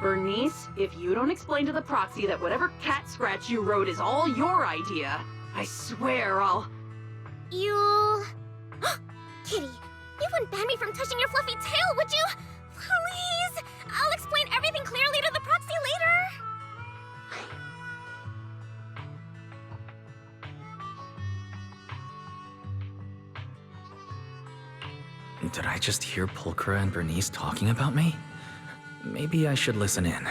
Bernice, if you don't explain to the proxy that whatever cat scratch you wrote is all your idea, I swear I'll... You... Kitty, you wouldn't ban me from touching your fluffy tail, would you? Please! I'll explain everything clearly to the proxy later. Did I just hear Pulchra and Bernice talking about me? Maybe I should listen in.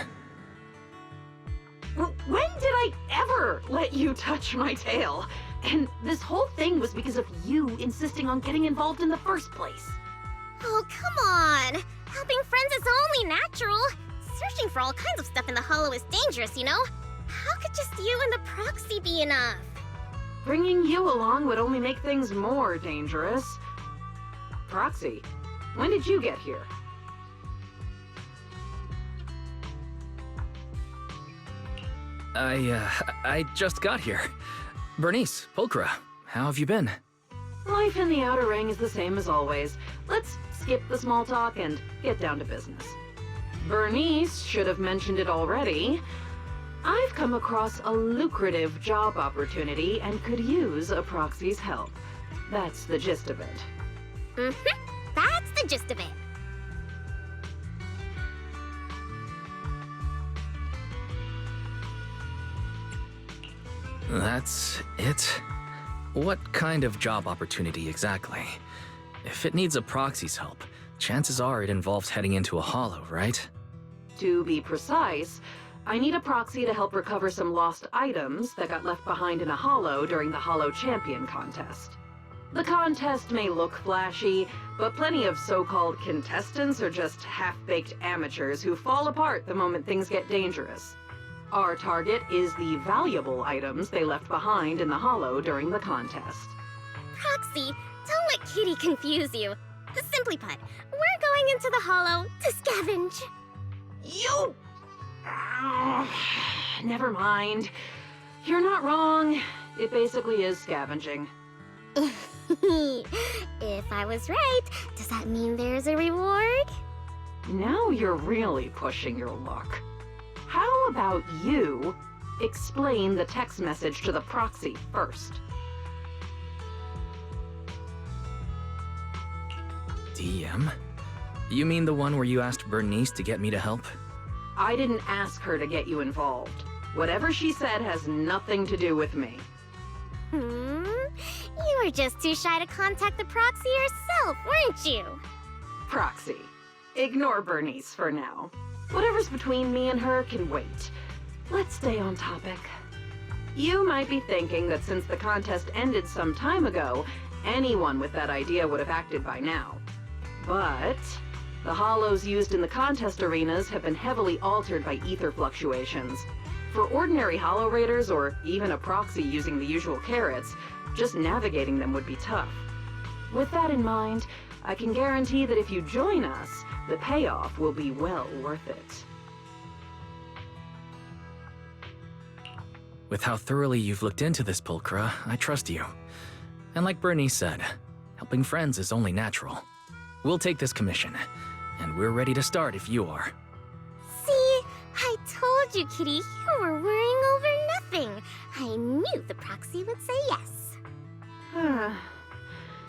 When did I ever let you touch my tail? And this whole thing was because of you insisting on getting involved in the first place. Oh, come on! Helping friends is only natural. Searching for all kinds of stuff in the Hollow is dangerous, you know? How could just you and the proxy be enough? Bringing you along would only make things more dangerous. Proxy, when did you get here? I just got here. Bernice, Pulchra, how have you been? Life in the Outer Ring is the same as always. Let's skip the small talk and get down to business. Bernice should have mentioned it already. I've come across a lucrative job opportunity and could use a proxy's help. That's the gist of it. That's the gist of it. That's it? What kind of job opportunity exactly? If it needs a proxy's help, chances are it involves heading into a hollow, right? To be precise, I need a proxy to help recover some lost items that got left behind in a hollow during the Hollow Champion contest. The contest may look flashy, but plenty of so-called contestants are just half-baked amateurs who fall apart the moment things get dangerous. Our target is the valuable items they left behind in the hollow during the contest. Proxy, don't let Kitty confuse you. Simply put, we're going into the hollow to scavenge. You... Never mind. You're not wrong. It basically is scavenging. If I was right, does that mean there's a reward? Now you're really pushing your luck. How about you explain the text message to the proxy first? DM? You mean the one where you asked Bernice to get me to help? I didn't ask her to get you involved. Whatever she said has nothing to do with me. You were just too shy to contact the proxy yourself, weren't you? Proxy, ignore Bernice for now. Whatever's between me and her can wait. Let's stay on topic. You might be thinking that since the contest ended some time ago, anyone with that idea would have acted by now. But the hollows used in the contest arenas have been heavily altered by ether fluctuations. For ordinary hollow raiders, or even a proxy using the usual carrots, just navigating them would be tough. With that in mind, I can guarantee that if you join us, the payoff will be well worth it. With how thoroughly you've looked into this, Pulchra, I trust you. And like Bernice said, helping friends is only natural. We'll take this commission, and we're ready to start if you are. See? I told you, Kitty, you were worrying over nothing. I knew the proxy would say yes.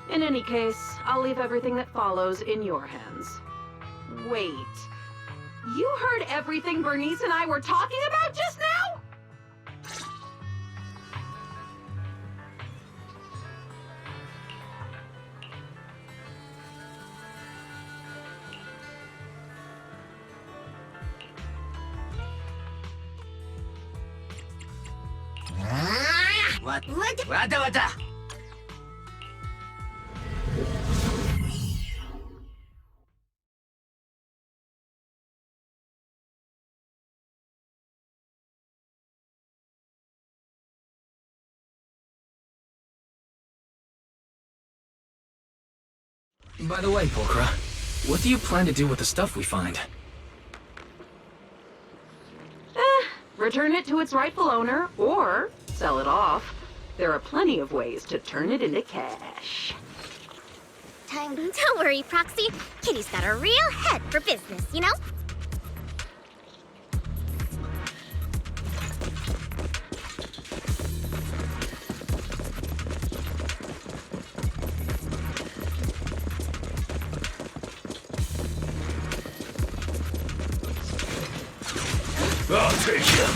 In any case, I'll leave everything that follows in your hands. Wait, you heard everything Bernice and I were talking about just now? What? By the way, Pulchra, what do you plan to do with the stuff we find? Return it to its rightful owner, or sell it off. There are plenty of ways to turn it into cash. Don't worry, Proxy. Kitty's got a real head for business, you know? take him!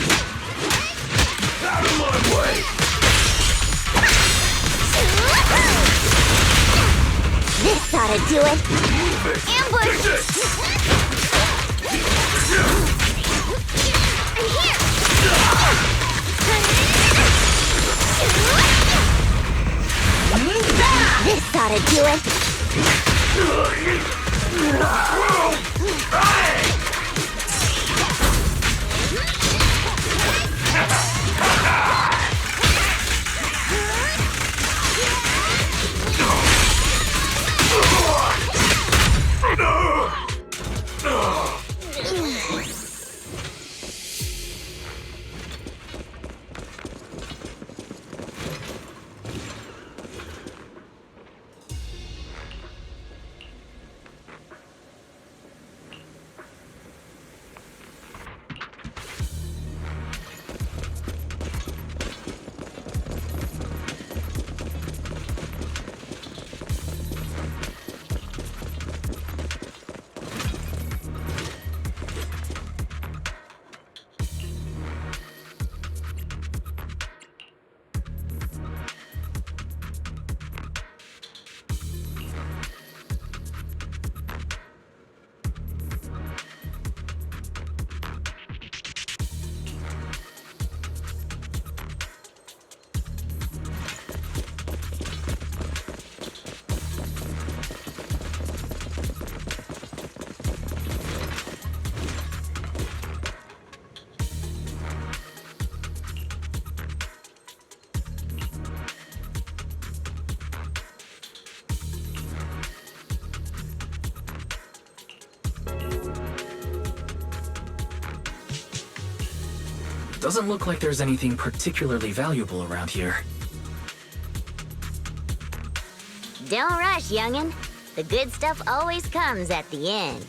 Out of my way! This ought to do it. Move it! Ambush! Take I'm here! This ought to do it. Doesn't look like there's anything particularly valuable around here. Don't rush, youngin'. The good stuff always comes at the end.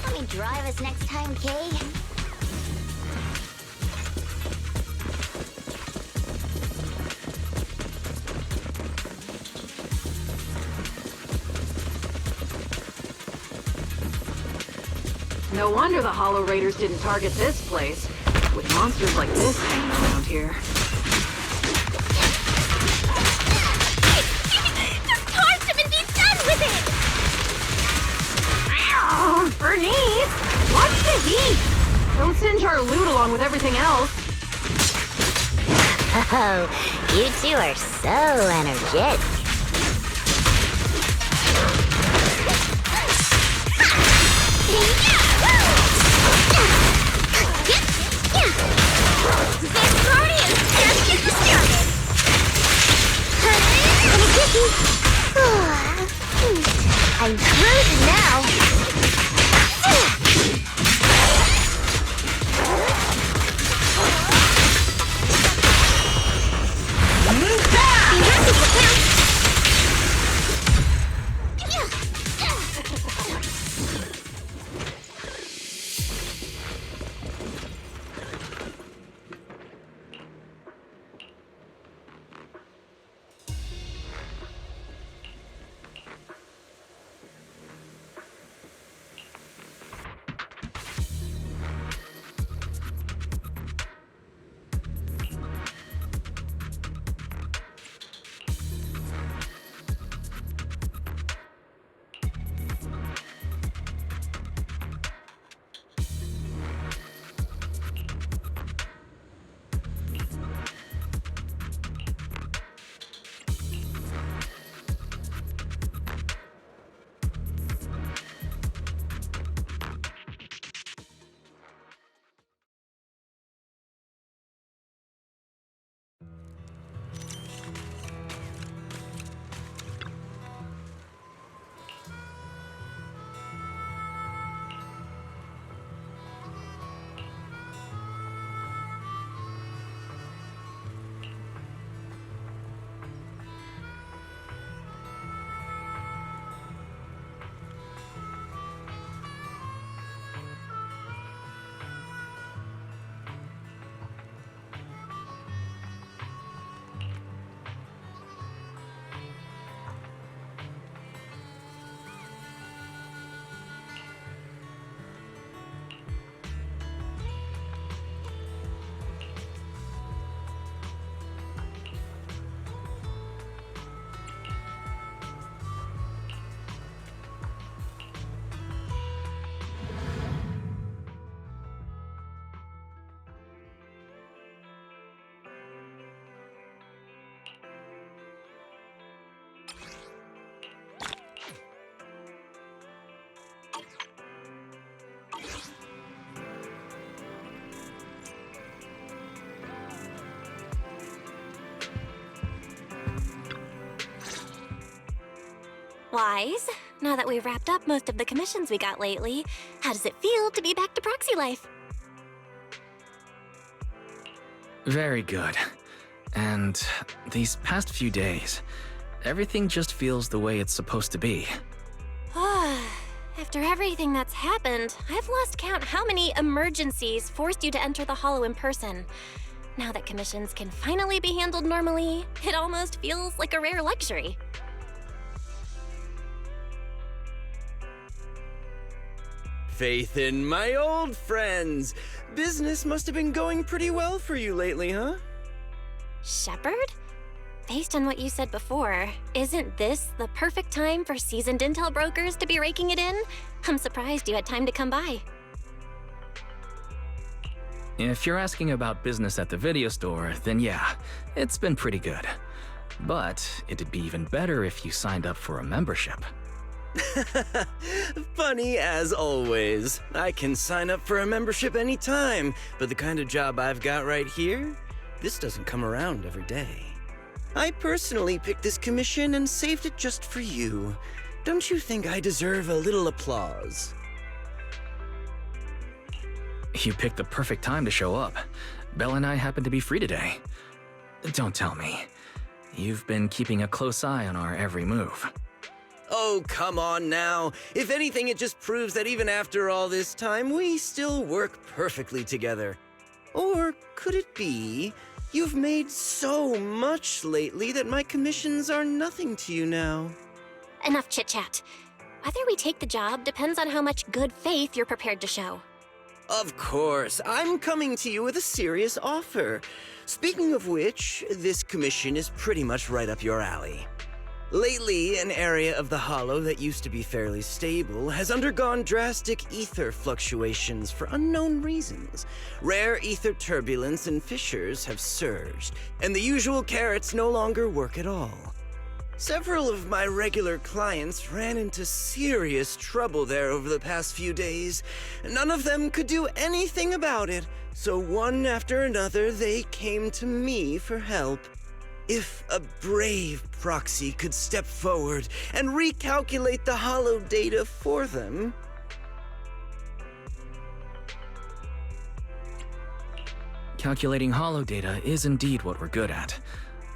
Let me drive us next time, Kay. No wonder the Hollow Raiders didn't target this place, with monsters like this hanging around here. Just carve him and be done with it! Ow, Bernice! Watch the heat! Don't singe our loot along with everything else. Oh, you two are so energetic. I'm cruising now. Wise, now that we've wrapped up most of the commissions we got lately, how does it feel to be back to proxy life? Very good. And these past few days, everything just feels the way it's supposed to be. After everything that's happened, I've lost count how many emergencies forced you to enter the Hollow in person. Now that commissions can finally be handled normally, it almost feels like a rare luxury. Faith in my old friends. Business must have been going pretty well for you lately, huh? Shepard? Based on what you said before, isn't this the perfect time for seasoned intel brokers to be raking it in? I'm surprised you had time to come by. If you're asking about business at the video store, then yeah, it's been pretty good. But it'd be even better if you signed up for a membership. Funny as always. I can sign up for a membership anytime, but the kind of job I've got right here, this doesn't come around every day. I personally picked this commission and saved it just for you. Don't you think I deserve a little applause? You picked the perfect time to show up. Belle and I happen to be free today. Don't tell me. You've been keeping a close eye on our every move. Oh, come on now. If anything, it just proves that even after all this time, we still work perfectly together. Or could it be you've made so much lately that my commissions are nothing to you now? Enough chit-chat. Whether we take the job depends on how much good faith you're prepared to show. Of course, I'm coming to you with a serious offer. Speaking of which, this commission is pretty much right up your alley. Lately, an area of the Hollow that used to be fairly stable has undergone drastic ether fluctuations for unknown reasons. Rare ether turbulence and fissures have surged, and the usual carrots no longer work at all. Several of my regular clients ran into serious trouble there over the past few days. None of them could do anything about it, so one after another they came to me for help. If a brave proxy could step forward and recalculate the Hollow data for them... Calculating Hollow data is indeed what we're good at.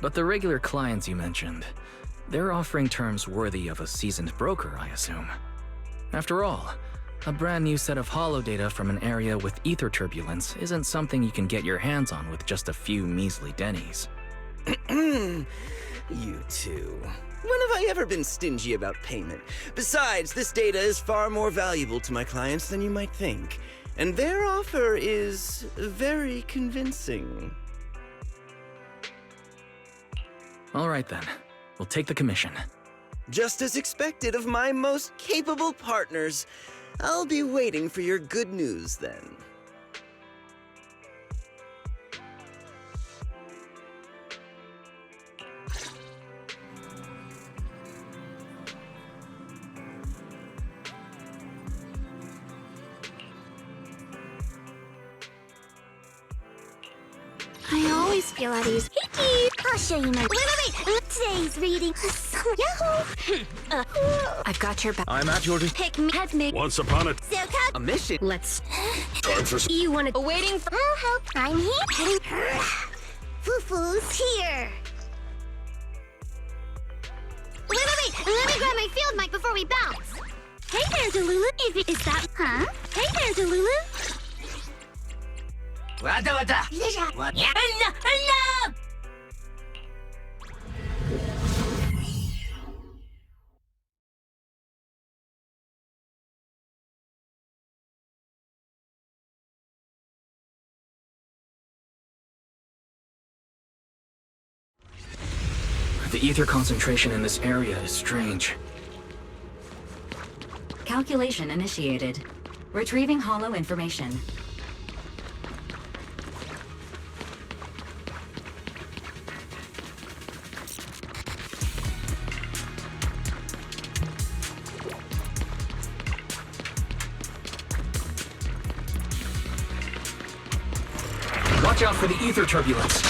But the regular clients you mentioned, they're offering terms worthy of a seasoned broker, I assume. After all, a brand new set of Hollow data from an area with ether turbulence isn't something you can get your hands on with just a few measly dennies. You two. When have I ever been stingy about payment? Besides, this data is far more valuable to my clients than you might think. And their offer is very convincing. All right then, we'll take the commission. Just as expected of my most capable partners. I'll be waiting for your good news then. I always feel at ease. Hickey! I'll show you my. Wait! Today's reading. Yahoo! I've got your back. I'm at your Pick me. Have me. Once upon a So cut. A mission? Let's. time for You wanted. Waiting for. I'll help. I'm here. Foo-foo's here. Wait! Let me grab my field mic before we bounce. Hey there, Delulu. Is that? Huh? Hey there, Delulu. The ether concentration in this area is strange. Calculation initiated. Retrieving hollow information. Watch out for the ether turbulence.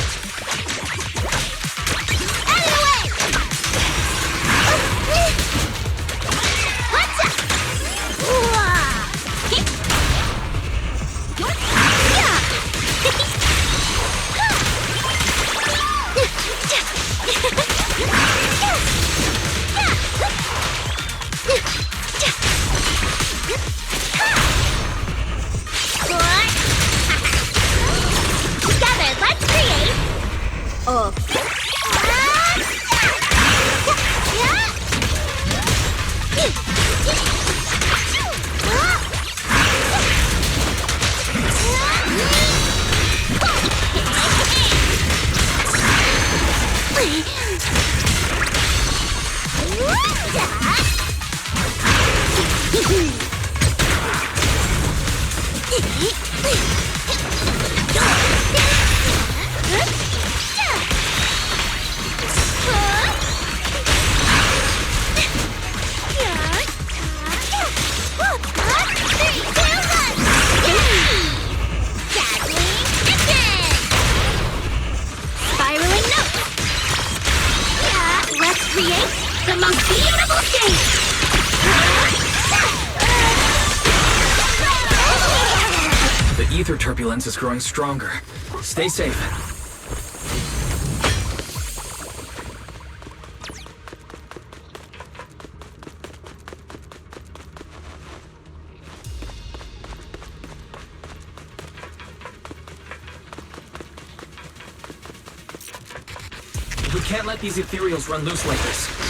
ether turbulence is growing stronger. Stay safe. We can't let these ethereals run loose like this.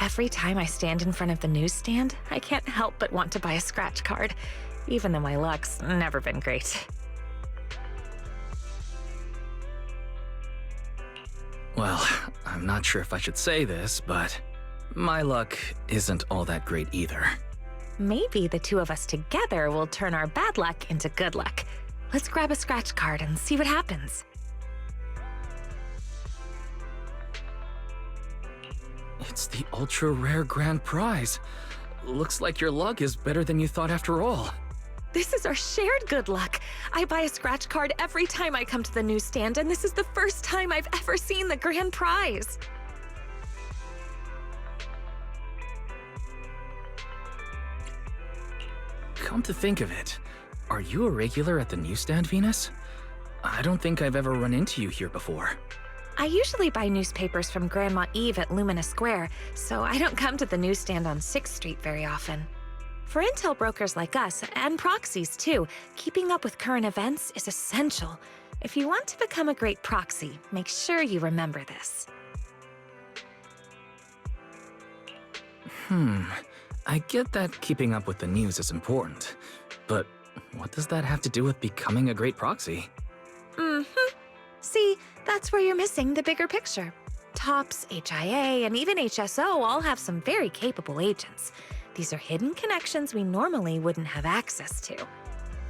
Every time I stand in front of the newsstand, I can't help but want to buy a scratch card, even though my luck's never been great. Well, I'm not sure if I should say this, but my luck isn't all that great either. Maybe the two of us together will turn our bad luck into good luck. Let's grab a scratch card and see what happens. It's the ultra rare grand prize. Looks like your luck is better than you thought after all. This is our shared good luck. I buy a scratch card every time I come to the newsstand, and this is the first time I've ever seen the grand prize. Come to think of it, are you a regular at the newsstand, Venus? I don't think I've ever run into you here before. I usually buy newspapers from Grandma Eve at Lumina Square, so I don't come to the newsstand on 6th Street very often. For intel brokers like us, and proxies too, keeping up with current events is essential. If you want to become a great proxy, make sure you remember this. I get that keeping up with the news is important, but what does that have to do with becoming a great proxy? See, that's where you're missing the bigger picture. TOPS, HIA, and even HSO all have some very capable agents. These are hidden connections we normally wouldn't have access to.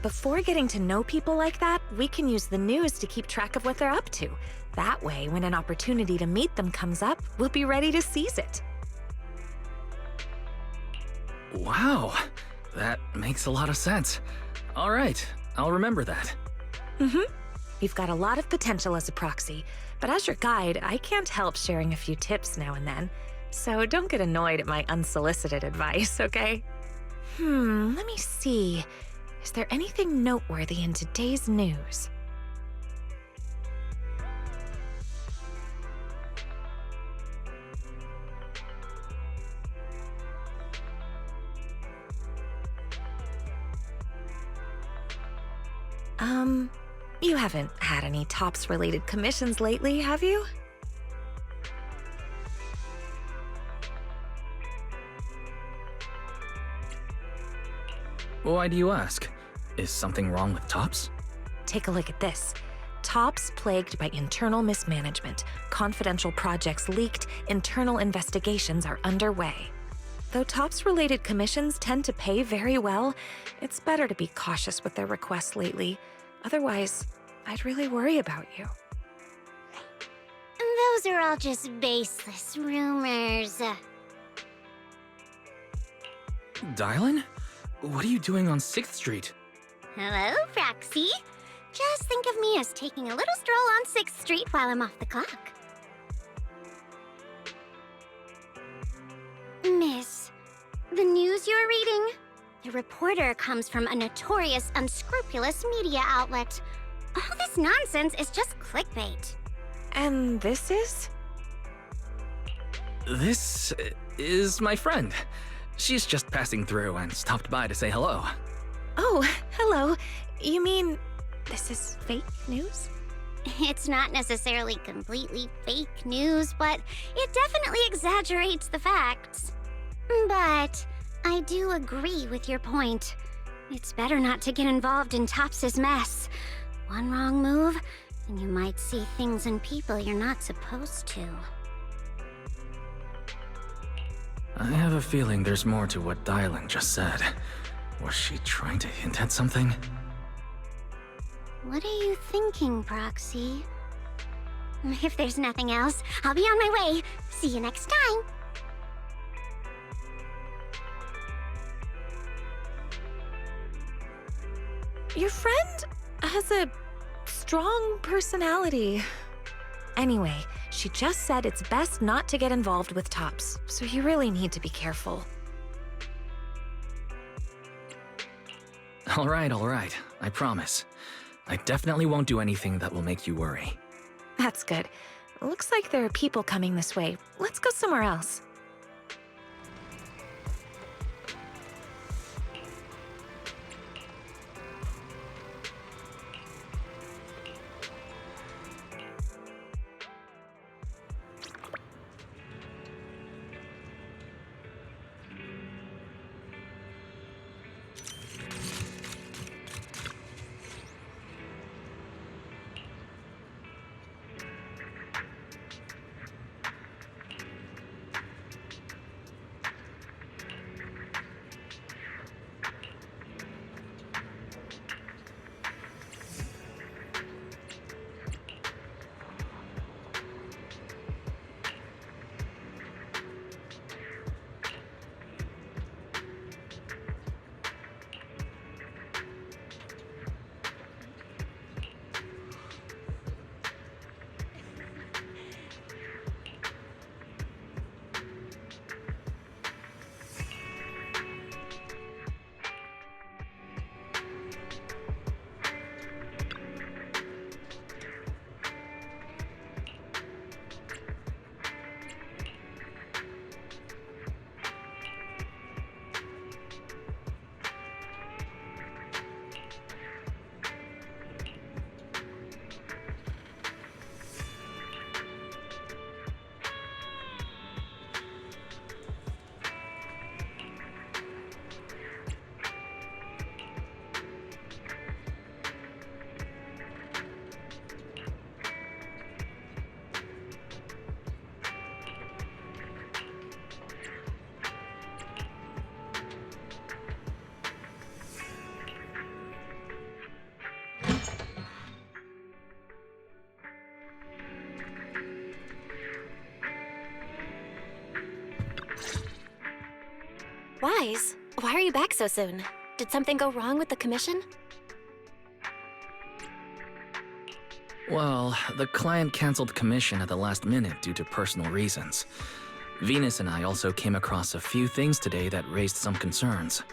Before getting to know people like that, we can use the news to keep track of what they're up to. That way, when an opportunity to meet them comes up, we'll be ready to seize it. Wow, that makes a lot of sense. All right, I'll remember that. You've got a lot of potential as a proxy, but as your guide, I can't help sharing a few tips now and then. So don't get annoyed at my unsolicited advice, okay? Let me see. Is there anything noteworthy in today's news? You haven't had any TOPS-related commissions lately, have you? Why do you ask? Is something wrong with TOPS? Take a look at this. TOPS plagued by internal mismanagement, confidential projects leaked, internal investigations are underway. Though TOPS-related commissions tend to pay very well, it's better to be cautious with their requests lately. Otherwise, I'd really worry about you. Those are all just baseless rumors. Dylan? What are you doing on 6th Street? Hello, Proxy. Just think of me as taking a little stroll on 6th Street while I'm off the clock. Miss, the news you're reading? The reporter comes from a notorious, unscrupulous media outlet. All this nonsense is just clickbait. And this is? This is my friend. She's just passing through and stopped by to say hello. Oh, hello. You mean this is fake news? It's not necessarily completely fake news, but it definitely exaggerates the facts. But I do agree with your point. It's better not to get involved in Tops's mess. One wrong move, and you might see things and people you're not supposed to. I have a feeling there's more to what Dylan just said. Was she trying to hint at something? What are you thinking, Proxy? If there's nothing else, I'll be on my way. See you next time. Your friend has a strong personality. Anyway, she just said it's best not to get involved with TOPS, so you really need to be careful. All right, I promise. I definitely won't do anything that will make you worry. That's good. Looks like there are people coming this way. Let's go somewhere else. Wise, why are you back so soon? Did something go wrong with the commission? Well, the client canceled commission at the last minute due to personal reasons. Venus and I also came across a few things today that raised some concerns.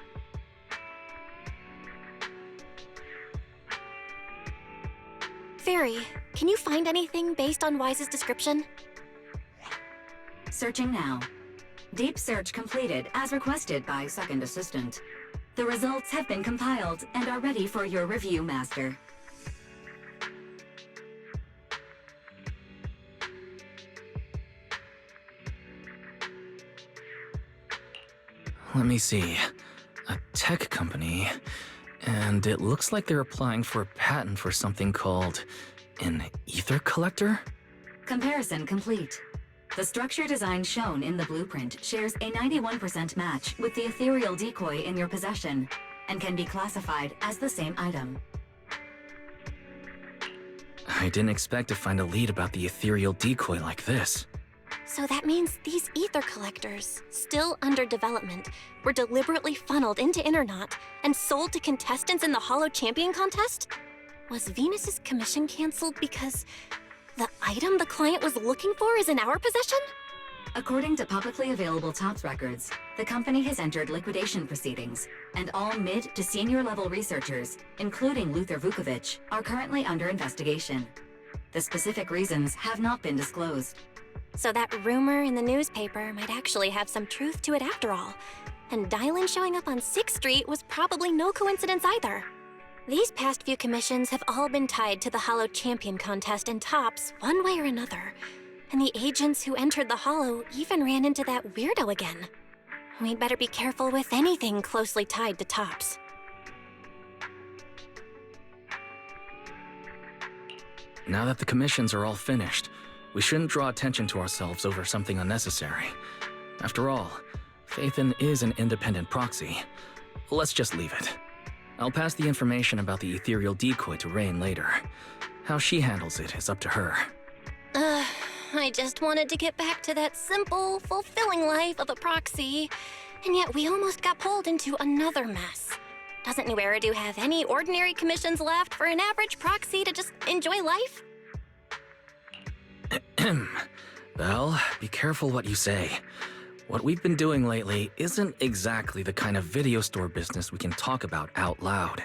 Fairy, can you find anything based on Wise's description? Searching now. Deep search completed as requested by Second Assistant. The results have been compiled and are ready for your review, Master. Let me see. A tech company, and it looks like they're applying for a patent for something called an ether collector? Comparison complete. The structure design shown in the blueprint shares a 91% match with the ethereal decoy in your possession and can be classified as the same item. I didn't expect to find a lead about the ethereal decoy like this. So that means these ether collectors, still under development, were deliberately funneled into Internaut and sold to contestants in the Hollow Champion contest? Was Venus's commission canceled because the item the client was looking for is in our possession? According to publicly available TOPS records, the company has entered liquidation proceedings, and all mid to senior level researchers, including Luther Vukovic, are currently under investigation. The specific reasons have not been disclosed. So that rumor in the newspaper might actually have some truth to it after all. And Dylan showing up on 6th Street was probably no coincidence either. These past few commissions have all been tied to the Hollow Champion contest and TOPS one way or another. And the agents who entered the Hollow even ran into that weirdo again. We'd better be careful with anything closely tied to TOPS. Now that the commissions are all finished, we shouldn't draw attention to ourselves over something unnecessary. After all, Phaethon is an independent proxy. Let's just leave it. I'll pass the information about the ethereal decoy to Rain later. How she handles it is up to her. I just wanted to get back to that simple, fulfilling life of a proxy, and yet we almost got pulled into another mess. Doesn't New Eridu have any ordinary commissions left for an average proxy to just enjoy life? Well, be careful what you say. What we've been doing lately isn't exactly the kind of video store business we can talk about out loud.